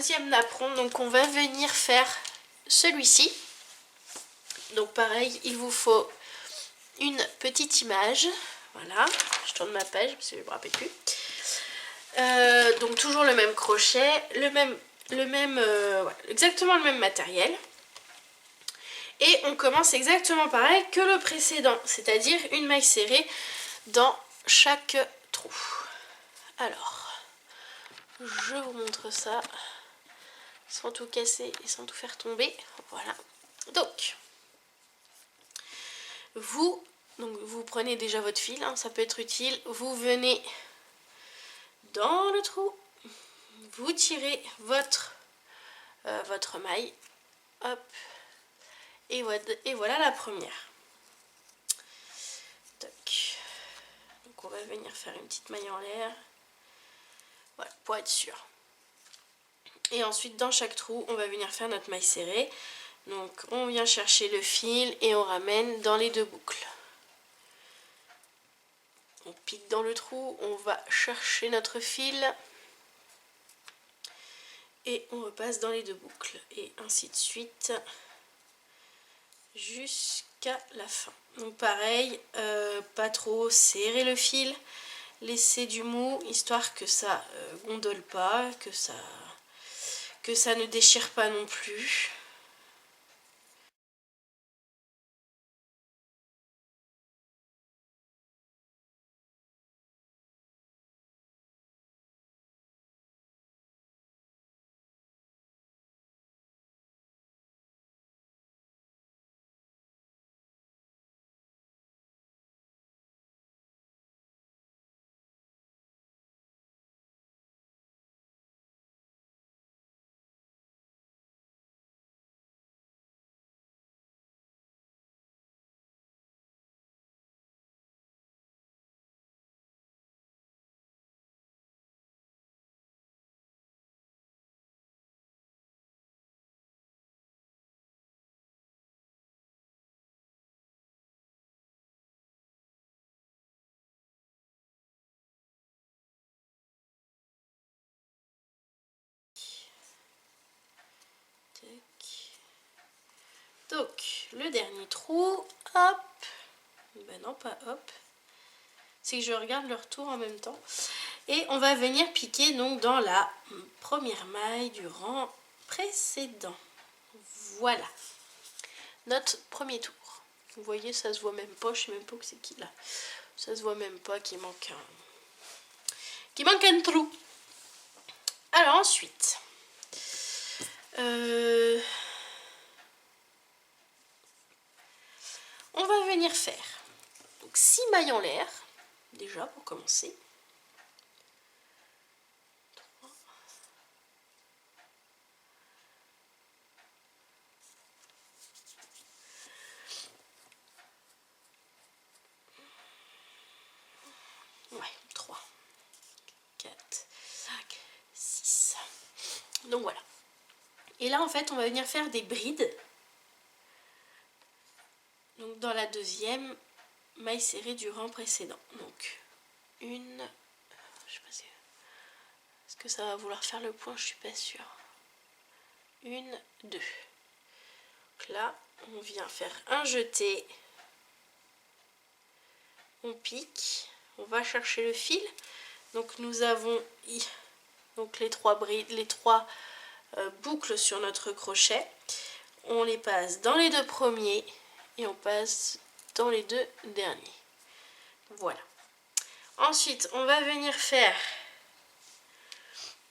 deuxième napperon, donc on va venir faire celui-ci. Donc pareil, il vous faut une petite image. Voilà, je tourne ma page parce que je ne me rappelle plus. Donc toujours le même crochet, exactement le même matériel. Et on commence exactement pareil que le précédent, c'est-à-dire une maille serrée dans chaque trou. Alors, je vous montre ça sans tout casser et sans tout faire tomber. Voilà. Donc vous prenez déjà votre fil, hein, ça peut être utile. Vous venez dans le trou, vous tirez votre maille, hop, et voilà la première. Tac. Donc on va venir faire une petite maille en l'air, voilà, pour être sûr. Et ensuite dans chaque trou, on va venir faire notre maille serrée. Donc on vient chercher le fil et on ramène dans les deux boucles. On pique dans le trou, on va chercher notre fil et on repasse dans les deux boucles. Et ainsi de suite jusqu'à la fin. Donc pareil, pas trop serrer le fil, laisser du mou histoire que ça gondole pas, que ça ne déchire pas non plus. Donc le dernier trou, hop, ben non pas hop, c'est que je regarde le retour en même temps. Et on va venir piquer donc dans la première maille du rang précédent. Voilà, notre premier tour. Vous voyez, ça se voit même pas, je sais même pas que c'est qui là. Ça se voit même pas qu'il manque un trou. Alors ensuite, on va venir faire donc 6 mailles en l'air, déjà pour commencer. 3. Ouais, 3, 4, 5, 6. Donc voilà. Et là en fait on va venir faire des brides. Donc dans la deuxième maille serrée du rang précédent. Donc une, je sais pas si, est-ce que ça va vouloir faire le point, je suis pas sûre. 1, 2. Donc là on vient faire un jeté, on pique, on va chercher le fil. Donc nous avons donc les 3 brides, les 3 boucles sur notre crochet. On les passe dans les 2 premiers et on passe dans les 2 derniers. Voilà. Ensuite, on va venir faire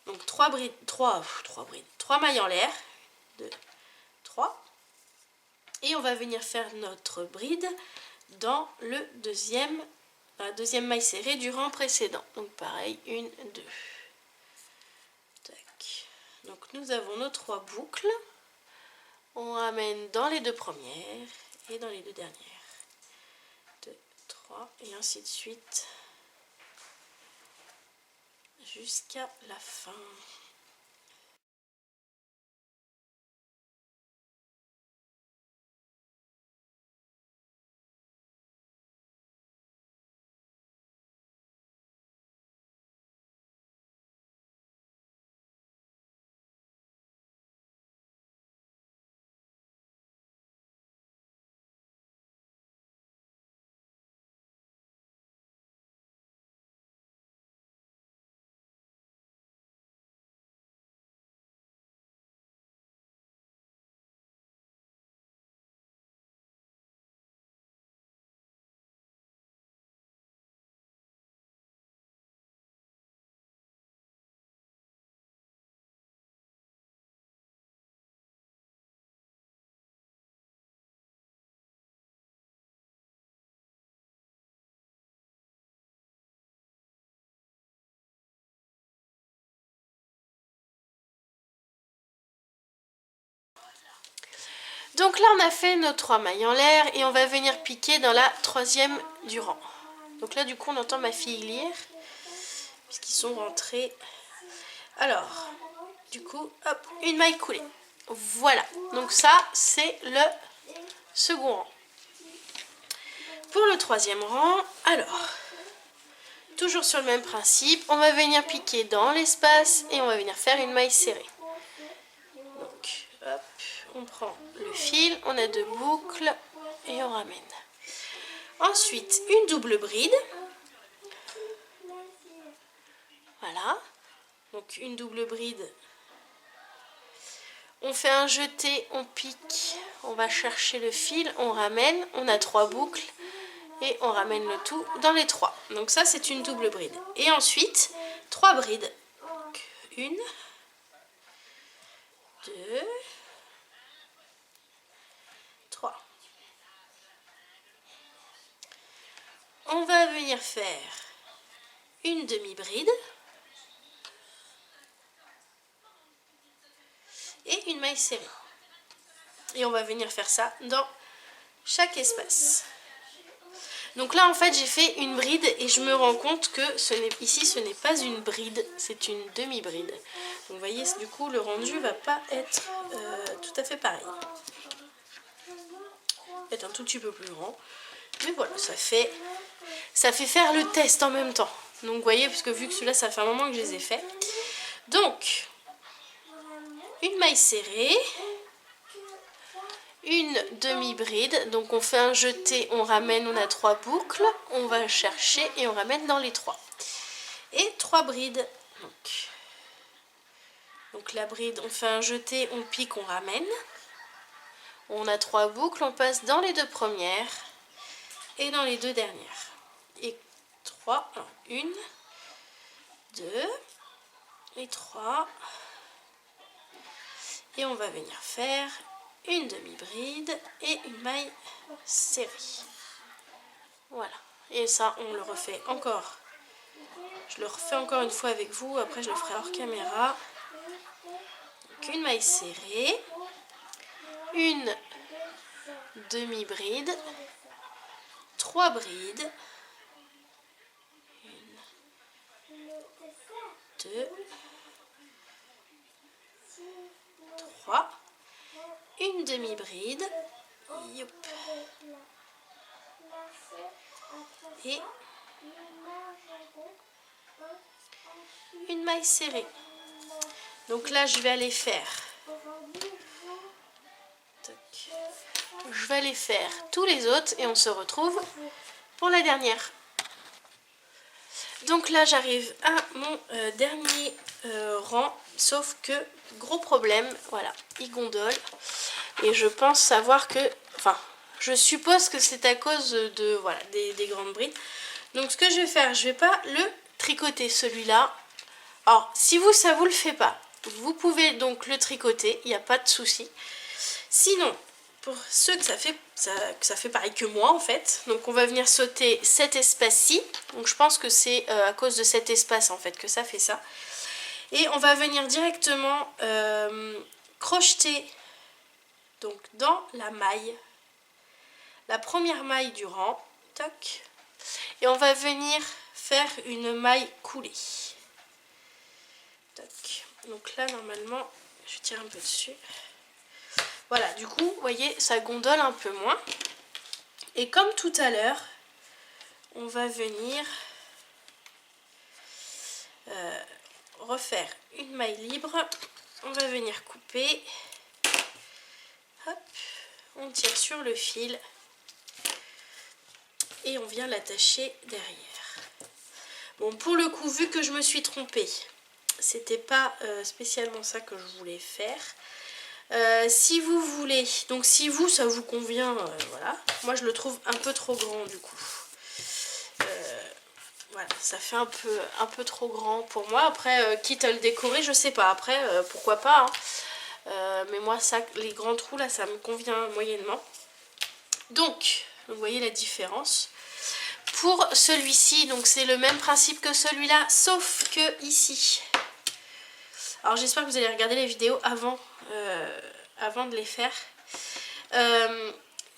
donc 3 mailles en l'air. 2, 3. Et on va venir faire notre bride dans la deuxième maille serrée du rang précédent. Donc pareil, 1, 2. Tac. Donc nous avons nos 3 boucles. On ramène dans les 2 premières et dans les 2 dernières. 2, 3 et ainsi de suite jusqu'à la fin. Donc là on a fait nos 3 mailles en l'air et on va venir piquer dans la 3e du rang. Donc là du coup on entend ma fille lire puisqu'ils sont rentrés. Alors du coup hop, une maille coulée. Voilà, donc ça c'est le second rang. Pour le 3e rang, alors toujours sur le même principe, on va venir piquer dans l'espace et on va venir faire une maille serrée. Donc hop, on prend le fil, on a 2 boucles et on ramène. Ensuite, une double bride. Voilà. Donc une double bride. On fait un jeté, on pique, on va chercher le fil, on ramène. On a 3 boucles et on ramène le tout dans les 3. Donc ça, c'est une double bride. Et ensuite, 3 brides. Donc, 1, 2, 3. On va venir faire une demi-bride et une maille serrée. Et on va venir faire ça dans chaque espace. Donc là en fait j'ai fait une bride et je me rends compte que ici ce n'est pas une bride, c'est une demi-bride. Donc vous voyez du coup le rendu va pas être tout à fait pareil. Peut-être un tout petit peu plus grand. Mais voilà, ça fait faire le test en même temps. Donc vous voyez, puisque vu que celui-là ça fait un moment que je les ai fait. Donc, une maille serrée, une demi-bride. Donc on fait un jeté, on ramène, on a 3 boucles. On va chercher et on ramène dans les 3. Et 3 brides. Donc la bride, on fait un jeté, on pique, on ramène. On a 3 boucles, on passe dans les 2 premières et dans les 2 dernières. Et 3, 1, 2 et 3. Et on va venir faire une demi-bride et une maille serrée. Voilà. Et ça, on le refait encore. Je le refais encore une fois avec vous. Après, je le ferai hors caméra. Donc, une maille serrée. Une demi-bride. 3 brides. 1, 2, 3. Une demi-bride. Et une maille serrée. Donc là, je vais aller faire. Je vais aller faire tous les autres et on se retrouve pour la dernière. Donc là, j'arrive à mon dernier rang, sauf que gros problème, voilà, il gondole. Et je pense savoir que, enfin, je suppose que c'est à cause de, voilà, des grandes brides. Donc ce que je vais faire, je vais pas le tricoter celui-là. Alors, si vous, ça vous le fait pas, vous pouvez donc le tricoter, il n'y a pas de souci. Sinon, pour ceux que ça fait pareil que moi en fait, donc on va venir sauter cet espace-ci. Donc je pense que c'est à cause de cet espace en fait que ça fait ça. Et on va venir directement crocheter donc dans la maille, la première maille du rang, toc, et on va venir faire une maille coulée. Toc. Donc là normalement, je tire un peu dessus. Voilà, du coup, vous voyez, ça gondole un peu moins. Et comme tout à l'heure, on va venir refaire une maille libre. On va venir couper. Hop, on tire sur le fil. Et on vient l'attacher derrière. Bon, pour le coup, vu que je me suis trompée, c'était pas spécialement ça que je voulais faire. Si vous voulez, donc si vous ça vous convient, voilà, moi je le trouve un peu trop grand du coup, voilà, ça fait un peu trop grand pour moi. Après quitte à le décorer, je sais pas, après pourquoi pas, hein. Mais moi ça, les grands trous là ça me convient moyennement. Donc vous voyez la différence. Pour celui-ci, donc c'est le même principe que celui-là, sauf que ici, alors j'espère que vous allez regarder les vidéos avant de les faire.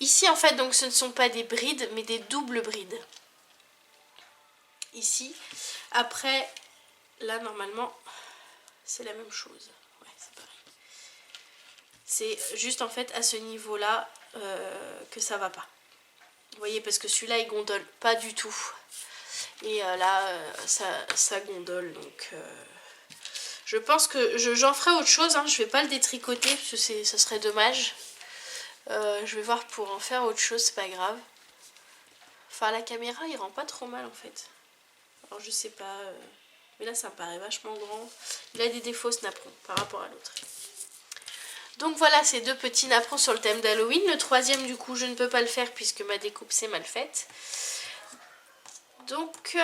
Ici en fait donc ce ne sont pas des brides mais des doubles brides. Ici. Après là normalement c'est la même chose. Ouais, c'est pareil. C'est juste en fait à ce niveau là que ça va pas. Vous voyez, parce que celui-là il gondole pas du tout. Et là ça gondole, donc je pense que j'en ferai autre chose, hein. Je vais pas le détricoter parce que ça serait dommage. Je vais voir pour en faire autre chose, c'est pas grave. Enfin la caméra il rend pas trop mal en fait. Alors je sais pas, mais là ça me paraît vachement grand. Il a des défauts ce napperon par rapport à l'autre. Donc voilà ces deux petits napperons sur le thème d'Halloween. Le troisième du coup je ne peux pas le faire puisque ma découpe c'est mal faite. Donc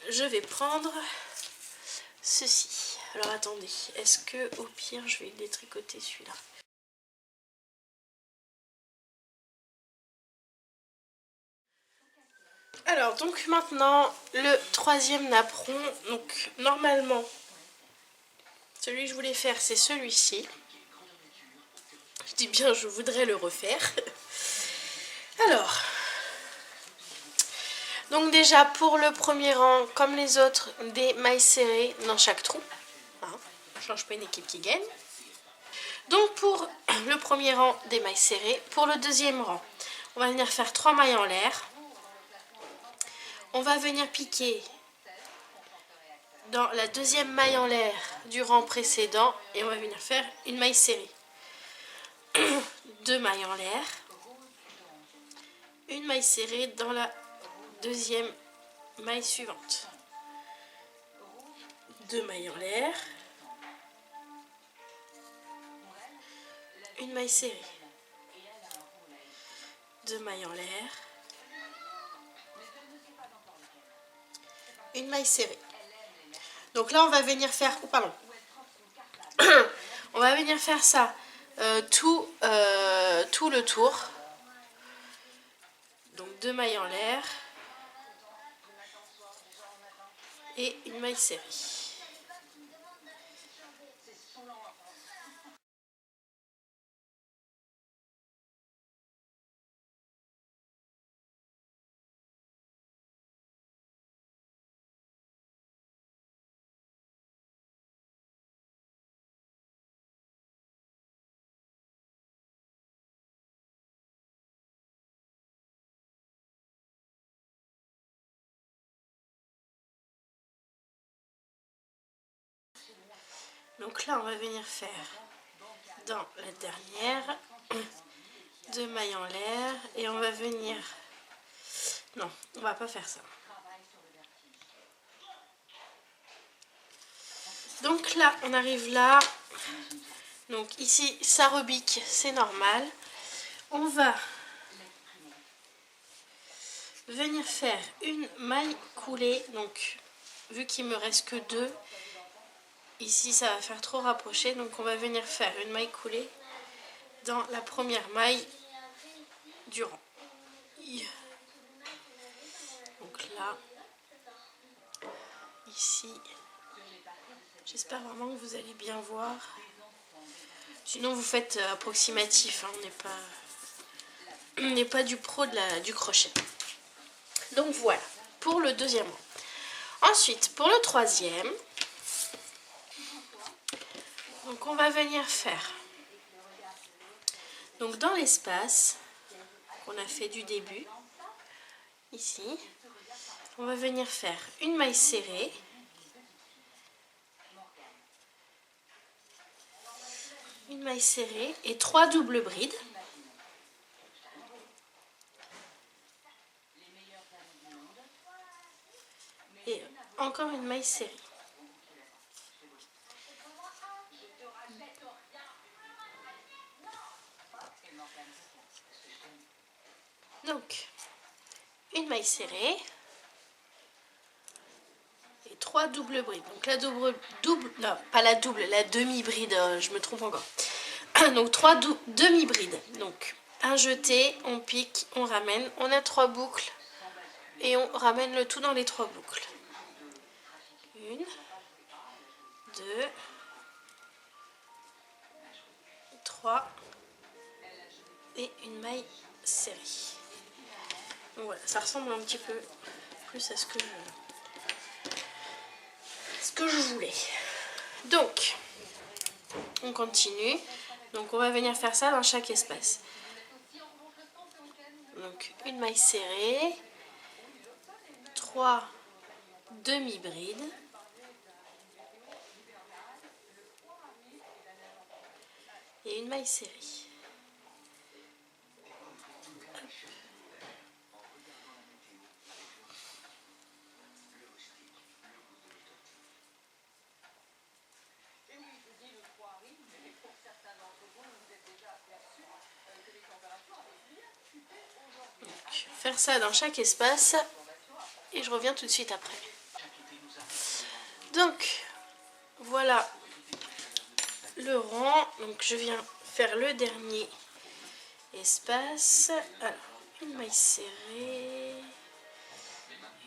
je vais prendre ceci. Alors attendez, est-ce que au pire je vais le détricoter celui-là? Alors donc maintenant le troisième napperon. Donc normalement celui que je voulais faire c'est celui-ci. Je dis bien je voudrais le refaire. Alors donc déjà pour le premier rang comme les autres des mailles serrées dans chaque trou. Hein, on ne change pas une équipe qui gagne. Donc pour le premier rang des mailles serrées, pour le deuxième rang on va venir faire 3 mailles en l'air. On va venir piquer dans la deuxième maille en l'air du rang précédent et on va venir faire une maille serrée. 2 mailles en l'air, une maille serrée dans la deuxième maille suivante. 2 mailles en l'air, une maille serrée. 2 mailles en l'air, une maille serrée. Donc là on va venir faire, oh pardon, on va venir faire ça tout le tour. Donc 2 mailles en l'air et une maille serrée. Donc là on va venir faire dans la dernière 2 mailles en l'air et on va venir, non on va pas faire ça. Donc là on arrive là, donc ici ça rebique, c'est normal. On va venir faire une maille coulée, donc vu qu'il me reste que 2, ici ça va faire trop rapproché, donc on va venir faire une maille coulée dans la première maille du rang. Donc là, ici, j'espère vraiment que vous allez bien voir. Sinon vous faites approximatif, hein, on n'est pas du pro du crochet. Donc voilà, pour le deuxième rang. Ensuite, pour le troisième, donc on va venir faire, donc dans l'espace qu'on a fait du début, ici, on va venir faire une maille serrée, une maille serrée et 3 doubles brides. Et encore une maille serrée. Donc, une maille serrée et 3 doubles brides. Donc la non, pas la double, la demi-bride, je me trompe encore. Donc 3 demi-brides. Donc un jeté, on pique, on ramène, on a 3 boucles et on ramène le tout dans les 3 boucles. 1, 2, 3 et une maille serrée. Donc voilà, ça ressemble un petit peu plus à ce que je voulais. Donc on continue. Donc on va venir faire ça dans chaque espace. Donc une maille serrée, 3 demi-brides, et une maille serrée. Donc, faire ça dans chaque espace et je reviens tout de suite après. Donc voilà le rang. Donc je viens faire le dernier espace. Alors une maille serrée,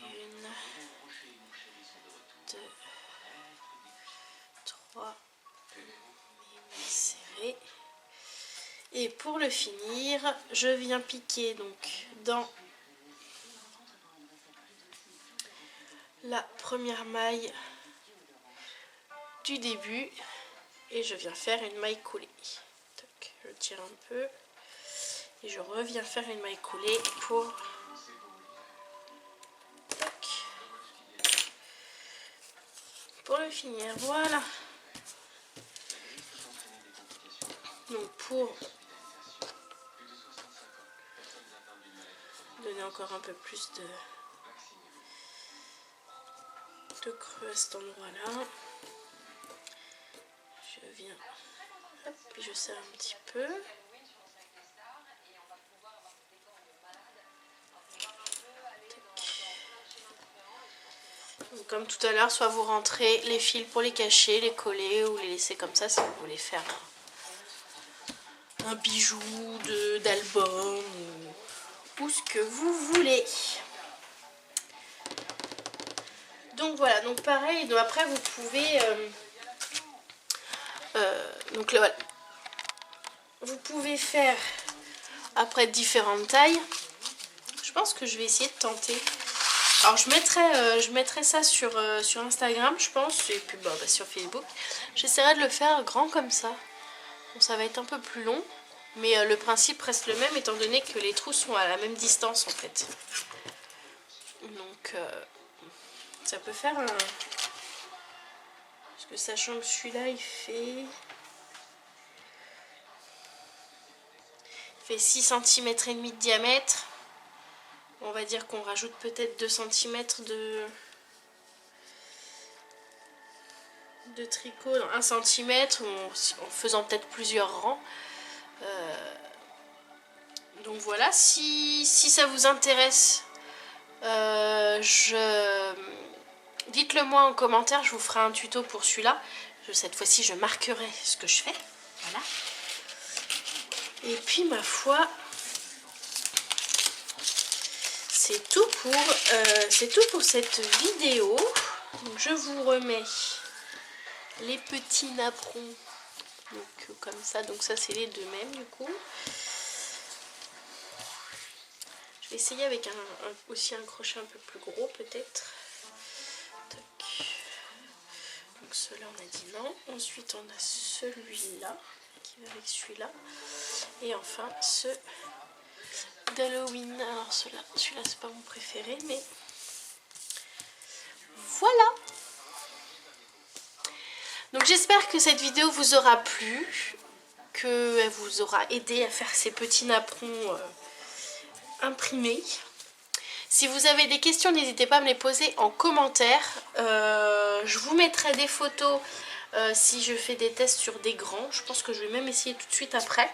1, 2, 3, une maille serrée. Et pour le finir, je viens piquer donc dans la première maille du début et je viens faire une maille coulée. Donc, je tire un peu et je reviens faire une maille coulée pour le finir. Voilà. Donc pour donner encore un peu plus de creux à cet endroit-là, je viens, hop, puis je serre un petit peu. Donc, comme tout à l'heure, soit vous rentrez les fils pour les cacher, les coller ou les laisser comme ça si vous voulez faire un bijou d'album ou ce que vous voulez. Donc voilà, donc pareil, donc après vous pouvez donc là, voilà. Vous pouvez faire après différentes tailles. Je pense que je vais essayer de tenter. Alors je mettrai ça sur Instagram, je pense, et puis bah, sur Facebook. J'essaierai de le faire grand comme ça. Bon, ça va être un peu plus long, mais le principe reste le même étant donné que les trous sont à la même distance en fait. Donc ça peut faire un... Parce que sachant que celui-là il fait 6 cm et demi de diamètre. On va dire qu'on rajoute peut-être 2 cm de tricot dans 1 cm en faisant peut-être plusieurs rangs. Donc voilà, si ça vous intéresse, dites-le moi en commentaire, je vous ferai un tuto pour celui-là. Cette fois-ci, je marquerai ce que je fais. Voilà. Et puis, ma foi, c'est tout pour cette vidéo. Donc, je vous remets les petits napperons. Donc, comme ça. Donc, ça, c'est les deux mêmes, du coup. Je vais essayer avec aussi un crochet un peu plus gros, peut-être. Donc ceux-là on a dit non. Ensuite on a celui-là qui va avec celui-là. Et enfin ce d'Halloween. Alors celui-là c'est pas mon préféré, mais voilà. Donc j'espère que cette vidéo vous aura plu, qu'elle vous aura aidé à faire ces petits napperons imprimés. Si vous avez des questions, n'hésitez pas à me les poser en commentaire. Je vous mettrai des photos si je fais des tests sur des grands. Je pense que je vais même essayer tout de suite après.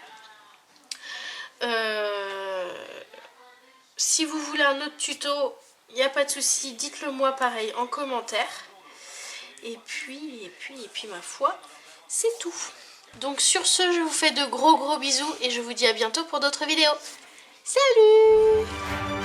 Si vous voulez un autre tuto, il n'y a pas de souci, dites-le moi pareil en commentaire. Et puis ma foi, c'est tout. Donc sur ce, je vous fais de gros bisous et je vous dis à bientôt pour d'autres vidéos. Salut!